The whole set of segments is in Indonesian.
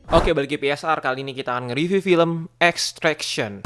Oke, balik ke PSR. Kali ini kita akan nge-review film Extraction.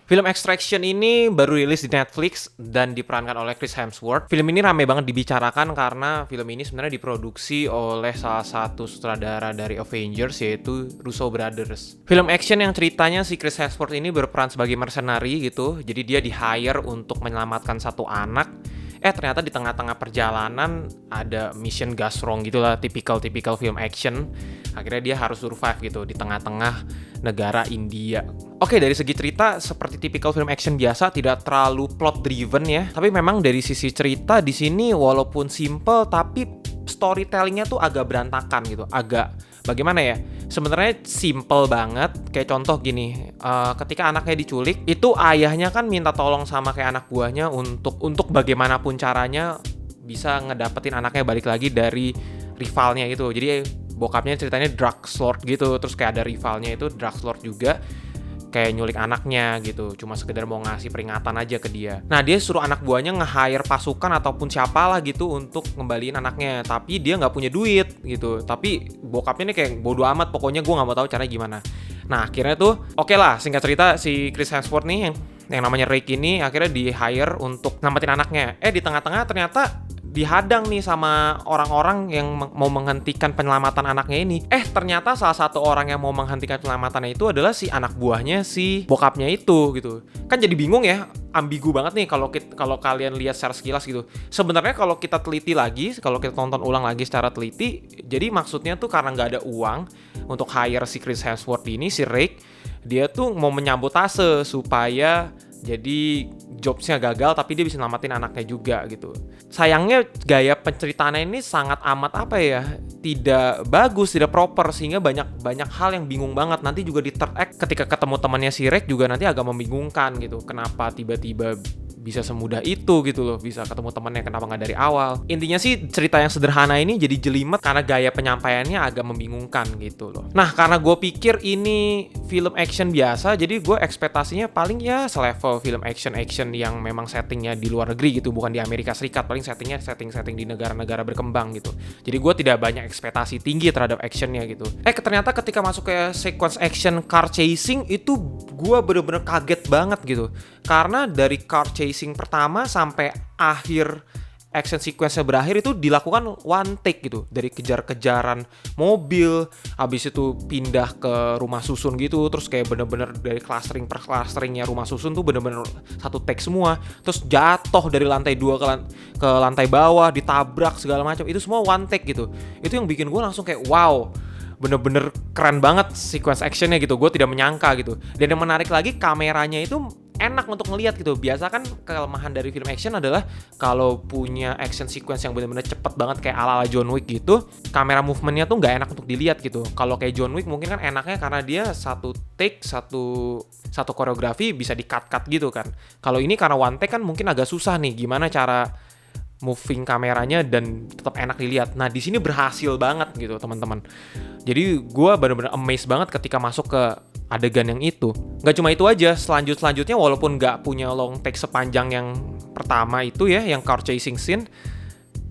Film Extraction ini baru rilis di Netflix dan diperankan oleh Chris Hemsworth. Film ini rame banget dibicarakan karena film ini sebenarnya diproduksi oleh salah satu sutradara dari Avengers, yaitu Russo Brothers. Film action yang ceritanya si Chris Hemsworth ini berperan sebagai mercenary gitu. Jadi dia di-hire untuk menyelamatkan satu anak. Ternyata di tengah-tengah perjalanan ada mission gone wrong gitulah, tipikal film action. Akhirnya dia harus survive gitu di tengah-tengah negara India. Oke, dari segi cerita seperti tipikal film action biasa, tidak terlalu plot driven ya. Tapi memang dari sisi cerita di sini walaupun simple tapi storytellingnya tuh agak berantakan gitu, agak bagaimana ya? Sebenarnya simple banget. Kayak contoh gini, ketika anaknya diculik, itu ayahnya kan minta tolong sama kayak anak buahnya untuk bagaimanapun caranya bisa ngedapetin anaknya balik lagi dari rivalnya itu. Jadi bokapnya ceritanya drug lord gitu, terus kayak ada rivalnya itu drug lord juga, kayak nyulik anaknya gitu, cuma sekedar mau ngasih peringatan aja ke dia. Nah, dia suruh anak buahnya nge-hire pasukan ataupun siapalah gitu untuk ngembaliin anaknya, tapi dia nggak punya duit gitu. Tapi bokapnya nih kayak bodo amat, pokoknya gue nggak mau tahu caranya gimana. Nah, akhirnya tuh oke lah, singkat cerita si Chris Hemsworth nih yang namanya Rick ini akhirnya di-hire untuk nyelamatin anaknya. Di tengah-tengah ternyata dihadang nih sama orang-orang yang mau menghentikan penyelamatan anaknya ini. Ternyata salah satu orang yang mau menghentikan penyelamatannya itu adalah si anak buahnya si bokapnya itu gitu. Kan jadi bingung ya, ambigu banget nih kalau kalian lihat secara sekilas gitu. Sebenarnya kalau kita teliti lagi, kalau kita tonton ulang lagi secara teliti, jadi maksudnya tuh karena nggak ada uang untuk hire si Chris Hemsworth ini, si Rick, dia tuh mau menyambut tase supaya jadi jobsnya gagal tapi dia bisa nyelamatin anaknya juga gitu. Sayangnya gaya penceritaannya ini sangat amat tidak bagus, tidak proper, sehingga banyak hal yang bingung banget. Nanti juga di third act ketika ketemu temannya si Rick juga nanti agak membingungkan gitu. Kenapa tiba-tiba bisa semudah itu gitu loh, bisa ketemu temannya, kenapa nggak dari awal. Intinya sih cerita yang sederhana ini jadi jelimet karena gaya penyampaiannya agak membingungkan gitu loh. Nah, karena gue pikir ini film action biasa, jadi gue ekspektasinya paling ya selevel film action yang memang settingnya di luar negeri gitu, bukan di Amerika Serikat. Paling setting di negara-negara berkembang gitu. Jadi gue tidak banyak ekspektasi tinggi terhadap actionnya gitu. Ternyata ketika masuk ke sequence action car chasing itu gue bener-bener kaget banget gitu. Karena dari car chasing pertama sampai akhir action sequence-nya berakhir itu dilakukan one take gitu. Dari kejar-kejaran mobil, habis itu pindah ke rumah susun gitu, terus kayak bener-bener dari clustering per clusteringnya rumah susun tuh bener-bener satu take semua. Terus jatuh dari lantai 2 ke lantai bawah, ditabrak segala macam, itu semua one take gitu. Itu yang bikin gue langsung kayak wow, bener-bener keren banget sequence actionnya gitu. Gue tidak menyangka gitu. Dan yang menarik lagi, kameranya itu enak untuk ngelihat gitu. Biasa kan kelemahan dari film action adalah kalau punya action sequence yang benar-benar cepet banget kayak ala-ala John Wick gitu, kamera movementnya tuh nggak enak untuk dilihat gitu. Kalau kayak John Wick mungkin kan enaknya karena dia satu take, satu koreografi bisa di-cut gitu kan. Kalau ini karena one take kan mungkin agak susah nih gimana cara moving kameranya dan tetap enak dilihat. Nah, di sini berhasil banget gitu, teman-teman. Jadi gue benar-benar amazed banget ketika masuk ke adegan yang itu. Gak cuma itu aja, selanjutnya walaupun gak punya long take sepanjang yang pertama itu ya, yang car chasing scene,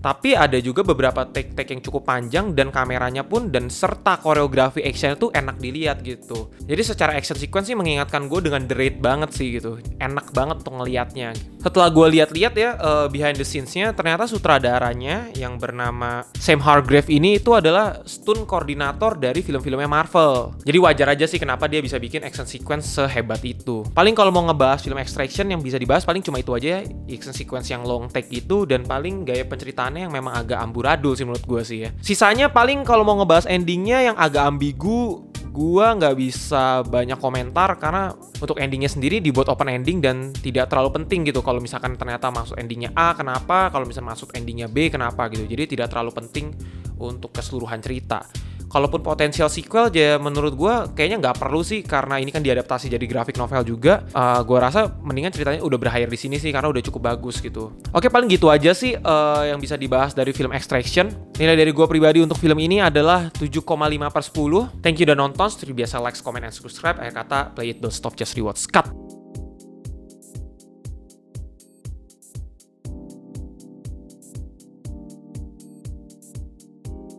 tapi ada juga beberapa take yang cukup panjang dan kameranya pun dan serta koreografi action itu enak dilihat gitu. Jadi secara action sequence sih mengingatkan gue dengan The Raid banget sih gitu. Enak banget untuk ngelihatnya. Setelah gue lihat-lihat ya behind the scenes-nya, ternyata sutradaranya yang bernama Sam Hargrave ini itu adalah stunt koordinator dari film-filmnya Marvel. Jadi wajar aja sih kenapa dia bisa bikin action sequence sehebat itu. Paling kalau mau ngebahas film Extraction yang bisa dibahas paling cuma itu aja, action sequence yang long take itu, dan paling gaya penceritaan yang memang agak amburadul sih menurut gue sih ya. Sisanya paling kalau mau ngebahas endingnya yang agak ambigu, gue nggak bisa banyak komentar karena untuk endingnya sendiri dibuat open ending dan tidak terlalu penting gitu. Kalau misalkan ternyata masuk endingnya A, kenapa? Kalau misalnya masuk endingnya B, kenapa gitu. Jadi tidak terlalu penting untuk keseluruhan cerita. Kalaupun potensial sequel aja menurut gue kayaknya nggak perlu sih, karena ini kan diadaptasi jadi graphic novel juga. Gue rasa mendingan ceritanya udah berakhir di sini sih karena udah cukup bagus gitu. Oke, paling gitu aja sih yang bisa dibahas dari film Extraction. Nilai dari gue pribadi untuk film ini adalah 7,5/10. Thank you udah nonton. Seperti biasa, like, comment, and subscribe. Akhir kata, play it, don't stop, just rewatch. Cut!